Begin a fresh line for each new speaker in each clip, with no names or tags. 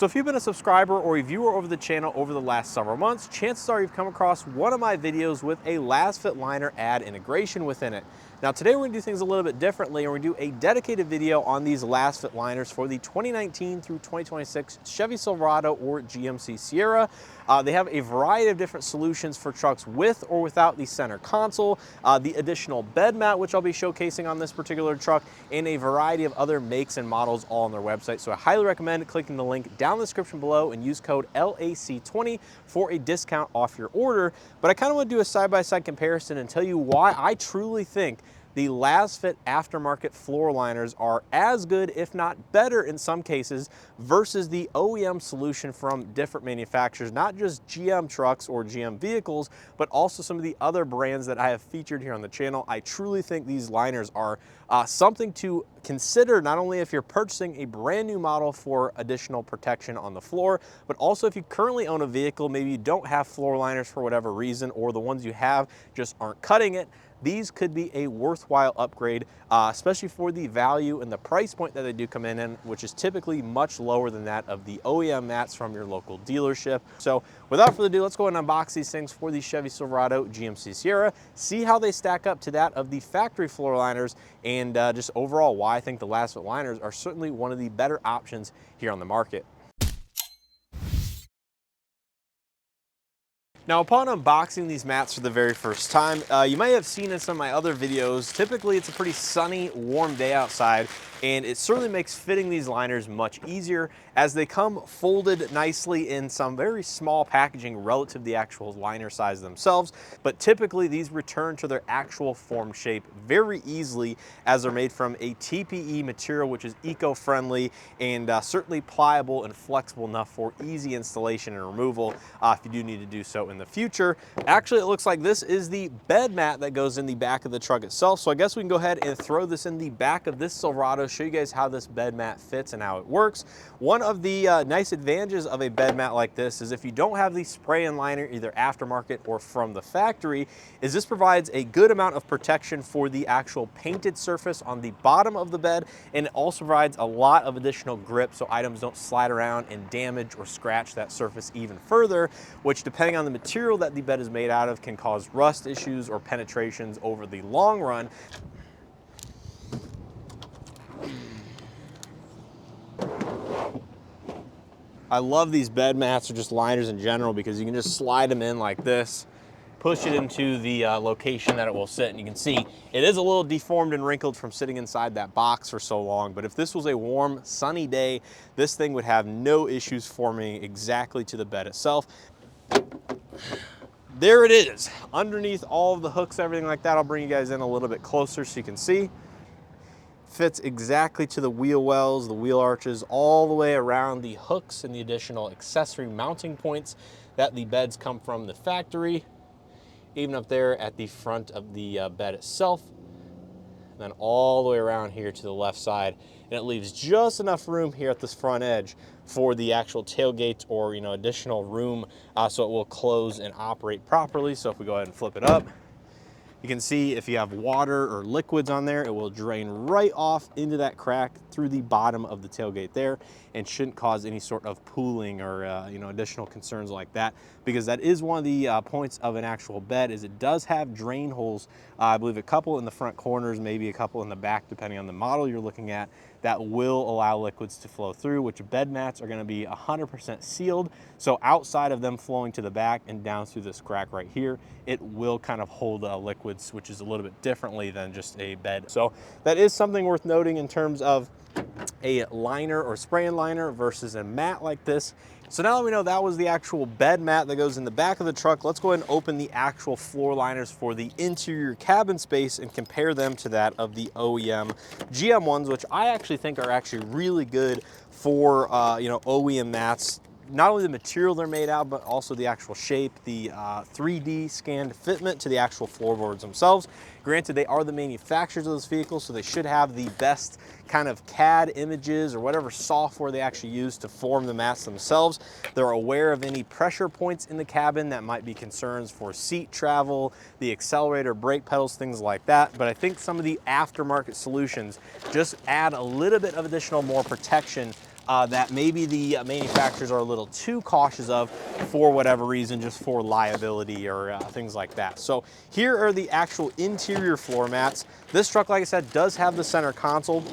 So if you've been a subscriber or a viewer over the channel over the last several months, chances are you've come across one of my videos with a Lasfit liner ad integration within it. Now today we're going to do things a little bit differently, and we're going to do a dedicated video on these Lasfit liners for the 2019 through 2026 Chevy Silverado or GMC Sierra. They have a variety of different solutions for trucks with or without the center console, the additional bed mat, which I'll be showcasing on this particular truck, and a variety of other makes and models all on their website. So I highly recommend clicking the link down in the description below and use code LAC20 for a discount off your order. But I kind of want to do a side-by-side comparison and tell you why I truly think the Lasfit aftermarket floor liners are as good, if not better in some cases, versus the OEM solution from different manufacturers, not just GM trucks or GM vehicles, but also some of the other brands that I have featured here on the channel. I truly think these liners are something to consider, not only if you're purchasing a brand new model for additional protection on the floor, but also if you currently own a vehicle, maybe you don't have floor liners for whatever reason, or the ones you have just aren't cutting it. These could be a worthwhile upgrade, especially for the value and the price point that they do come in, which is typically much lower than that of the OEM mats from your local dealership. So without further ado, let's go ahead and unbox these things for the Chevy Silverado GMC Sierra, see how they stack up to that of the factory floor liners, and just overall why I think the Lasfit liners are certainly one of the better options here on the market. Now, upon unboxing these mats for the very first time, you might have seen in some of my other videos, typically it's a pretty sunny, warm day outside, and it certainly makes fitting these liners much easier as they come folded nicely in some very small packaging relative to the actual liner size themselves. But typically these return to their actual form shape very easily as they're made from a TPE material, which is eco-friendly and certainly pliable and flexible enough for easy installation and removal if you do need to do so in the future. Actually, it looks like this is the bed mat that goes in the back of the truck itself. So I guess we can go ahead and throw this in the back of this Silverado, show you guys how this bed mat fits and how it works. One of the nice advantages of a bed mat like this is if you don't have the spray-in liner, either aftermarket or from the factory, is this provides a good amount of protection for the actual painted surface on the bottom of the bed, and it also provides a lot of additional grip so items don't slide around and damage or scratch that surface even further, which, depending on the material that the bed is made out of, can cause rust issues or penetrations over the long run. I love these bed mats or just liners in general because you can just slide them in like this, push it into the location that it will sit, and you can see it is a little deformed and wrinkled from sitting inside that box for so long. But if this was a warm, sunny day, this thing would have no issues forming exactly to the bed itself. There it is, underneath all of the hooks, everything like that. I'll bring you guys in a little bit closer so you can see. Fits exactly to the wheel wells, the wheel arches, all the way around the hooks and the additional accessory mounting points that the beds come from the factory, even up there at the front of the bed itself, and then all the way around here to the left side. And it leaves just enough room here at this front edge for the actual tailgate or additional room so it will close and operate properly. So if we go ahead and flip it up, you can see if you have water or liquids on there, it will drain right off into that crack through the bottom of the tailgate there, and shouldn't cause any sort of pooling or additional concerns like that, because that is one of the points of an actual bed, is it does have drain holes. I believe a couple in the front corners, maybe a couple in the back, depending on the model you're looking at, that will allow liquids to flow through, which bed mats are going to be 100% sealed. So outside of them flowing to the back and down through this crack right here, it will kind of hold liquids, which is a little bit differently than just a bed. So that is something worth noting in terms of a liner or spray-in liner versus a mat like this. So now that we know that was the actual bed mat that goes in the back of the truck, let's go ahead and open the actual floor liners for the interior cabin space and compare them to that of the OEM GM ones, which I actually think are actually really good for OEM mats. Not only the material they're made out, but also the actual shape, the 3D scanned fitment to the actual floorboards themselves. Granted, they are the manufacturers of this vehicle, so they should have the best kind of CAD images or whatever software they actually use to form the mats themselves. They're aware of any pressure points in the cabin that might be concerns for seat travel, the accelerator, brake pedals, things like that. But I think some of the aftermarket solutions just add a little bit of additional more protection that maybe the manufacturers are a little too cautious of for whatever reason, just for liability or things like that. So here are the actual interior floor mats. This truck, like I said, does have the center console,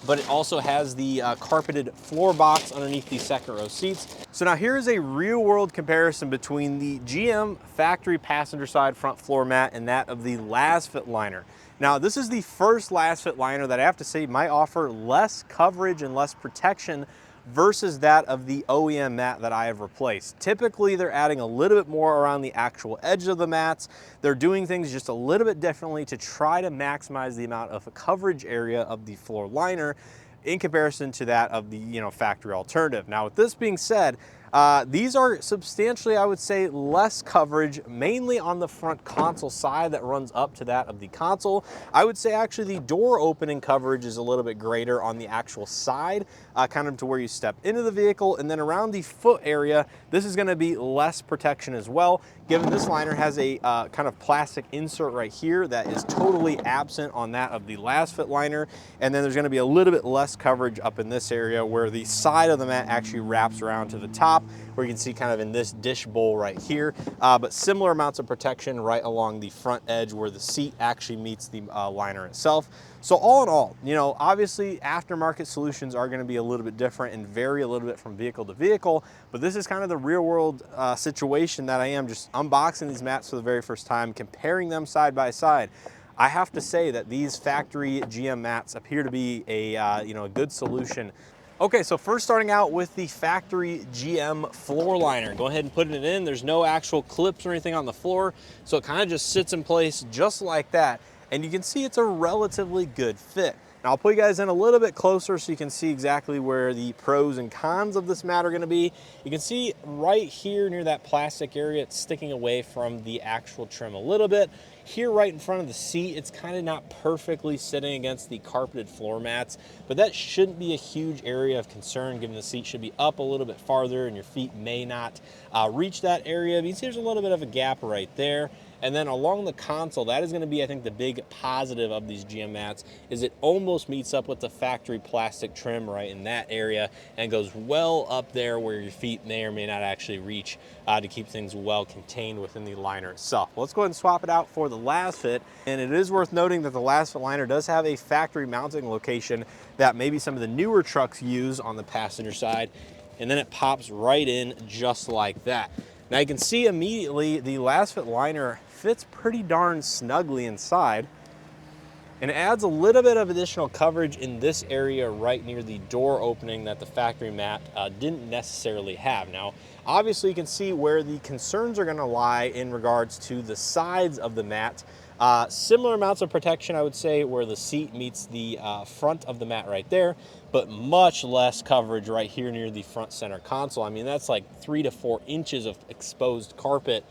but it also has the carpeted floor box underneath the second row seats. So now here is a real world comparison between the GM factory passenger side front floor mat and that of the Lasfit Liner. Now this is the first Lasfit Liner that I have to say might offer less coverage and less protection versus that of the OEM mat that I have replaced. Typically, they're adding a little bit more around the actual edge of the mats. They're doing things just a little bit differently to try to maximize the amount of coverage area of the floor liner in comparison to that of the factory alternative. Now, with this being said, these are substantially, I would say, less coverage, mainly on the front console side that runs up to that of the console. I would say actually the door opening coverage is a little bit greater on the actual side, kind of to where you step into the vehicle, and then around the foot area, this is gonna be less protection as well, given this liner has a kind of plastic insert right here that is totally absent on that of the Lasfit Liner, and then there's gonna be a little bit less coverage up in this area where the side of the mat actually wraps around to the top, where you can see kind of in this dish bowl right here, but similar amounts of protection right along the front edge where the seat actually meets the liner itself. So all in all, obviously aftermarket solutions are going to be a little bit different and vary a little bit from vehicle to vehicle, but this is kind of the real world situation that I am just unboxing these mats for the very first time, comparing them side by side. I have to say that these factory GM mats appear to be a good solution. Okay, so first starting out with the factory GM floor liner. Go ahead and put it in. There's no actual clips or anything on the floor, so it kind of just sits in place just like that. And you can see it's a relatively good fit. Now I'll put you guys in a little bit closer so you can see exactly where the pros and cons of this mat are gonna be. You can see right here near that plastic area, it's sticking away from the actual trim a little bit. Here right in front of the seat, it's kind of not perfectly sitting against the carpeted floor mats, but that shouldn't be a huge area of concern given the seat should be up a little bit farther and your feet may not reach that area. You can see there's a little bit of a gap right there. And then along the console, that is going to be, I think, the big positive of these GM mats, is it almost meets up with the factory plastic trim right in that area and goes well up there where your feet may or may not actually reach to keep things well contained within the liner itself. Well, let's go ahead and swap it out for the Lasfit. And it is worth noting that the Lasfit liner does have a factory mounting location that maybe some of the newer trucks use on the passenger side. And then it pops right in just like that. Now you can see immediately the Lasfit liner fits pretty darn snugly inside, and it adds a little bit of additional coverage in this area right near the door opening that the factory mat didn't necessarily have. Now obviously you can see where the concerns are going to lie in regards to the sides of the mat. Similar amounts of protection, I would say, where the seat meets the front of the mat right there, but much less coverage right here near the front center console. I mean, that's like 3 to 4 inches of exposed carpet.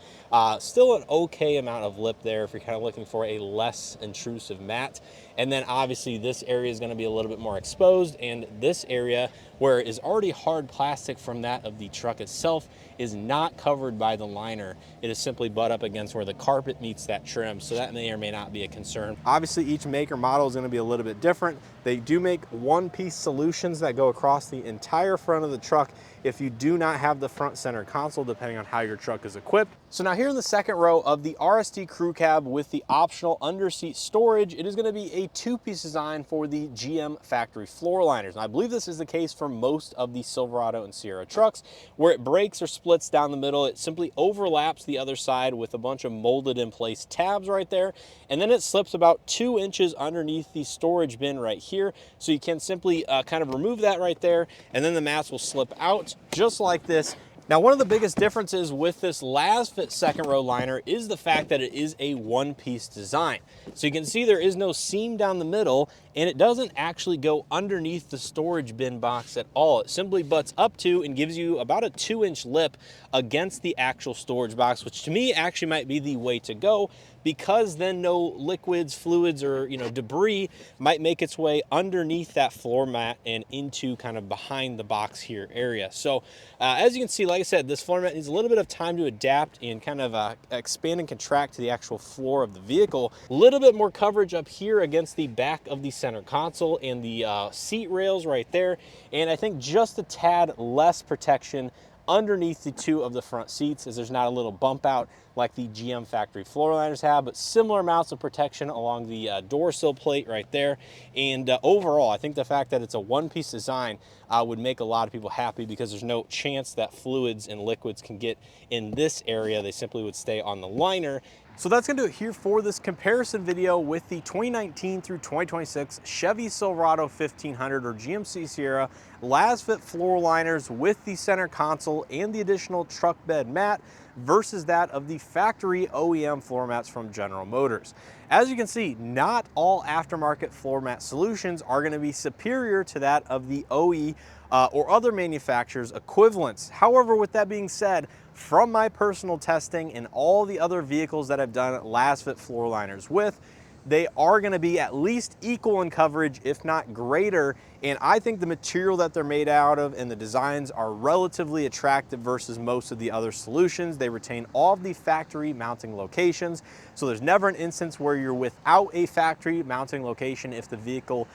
Still an okay amount of lip there if you're kind of looking for a less intrusive mat. And then obviously this area is going to be a little bit more exposed, and this area where it is already hard plastic from that of the truck itself is not covered by the liner. It is simply butt up against where the carpet meets that trim, so that may or may not be a concern. Obviously each make or model is going to be a little bit different. They do make one-piece solutions that go across the entire front of the truck if you do not have the front center console, depending on how your truck is equipped. So now here in the second row of the RST crew cab with the optional under-seat storage, it is going to be a two-piece design for the GM factory floor liners. And I believe this is the case for most of the Silverado and Sierra trucks, where it breaks or splits down the middle. It simply overlaps the other side with a bunch of molded in place tabs right there, and then it slips about 2 inches underneath the storage bin right here. So you can simply kind of remove that right there, and then the mats will slip out just like this. Now, one of the biggest differences with this Lasfit second row liner is the fact that it is a one-piece design. So you can see there is no seam down the middle, and it doesn't actually go underneath the storage bin box at all. It simply butts up to and gives you about a 2-inch lip against the actual storage box, which to me actually might be the way to go, because then no liquids, fluids, or debris might make its way underneath that floor mat and into kind of behind the box here area. So as you can see, like I said, this floor mat needs a little bit of time to adapt and kind of expand and contract to the actual floor of the vehicle. A little bit more coverage up here against the back of the center console and the seat rails right there, and I think just a tad less protection underneath the two of the front seats, as there's not a little bump out like the GM factory floor liners have, but similar amounts of protection along the door sill plate right there. And overall, I think the fact that it's a one-piece design would make a lot of people happy, because there's no chance that fluids and liquids can get in this area. They simply would stay on the liner. So that's gonna do it here for this comparison video with the 2019 through 2026 Chevy Silverado 1500 or GMC Sierra Lasfit floor liners with the center console and the additional truck bed mat versus that of the factory OEM floor mats from General Motors. As you can see, not all aftermarket floor mat solutions are gonna be superior to that of the OE or other manufacturers' equivalents. However, with that being said, from my personal testing and all the other vehicles that I've done Lasfit floor liners with, they are going to be at least equal in coverage, if not greater. And I think the material that they're made out of and the designs are relatively attractive versus most of the other solutions. They retain all of the factory mounting locations, so there's never an instance where you're without a factory mounting location if the vehicle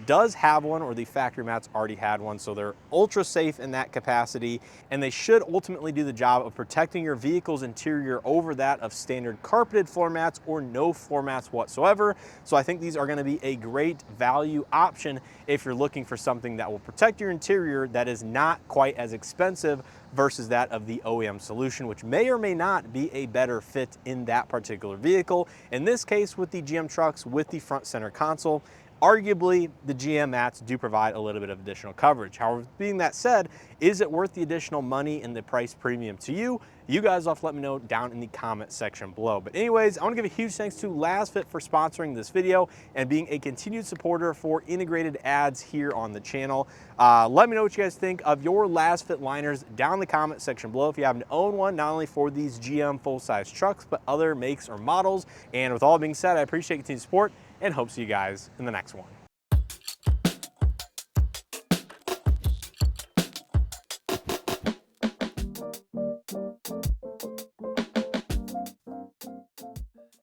does have one or the factory mats already had one. So they're ultra safe in that capacity, and they should ultimately do the job of protecting your vehicle's interior over that of standard carpeted floor mats or no floor mats whatsoever. So I think these are going to be a great value option if you're looking for something that will protect your interior that is not quite as expensive versus that of the OEM solution, which may or may not be a better fit in that particular vehicle. In this case, with the GM trucks with the front center console, arguably the GM mats do provide a little bit of additional coverage. However, being that said, is it worth the additional money and the price premium to you? You guys will have to let me know down in the comment section below. But anyways, I want to give a huge thanks to Lasfit for sponsoring this video and being a continued supporter for integrated ads here on the channel. Let me know what you guys think of your Lasfit liners down in the comment section below if you happen to own one, not only for these GM full-size trucks, but other makes or models. And with all being said, I appreciate your continued support and hope to see you guys in the next one.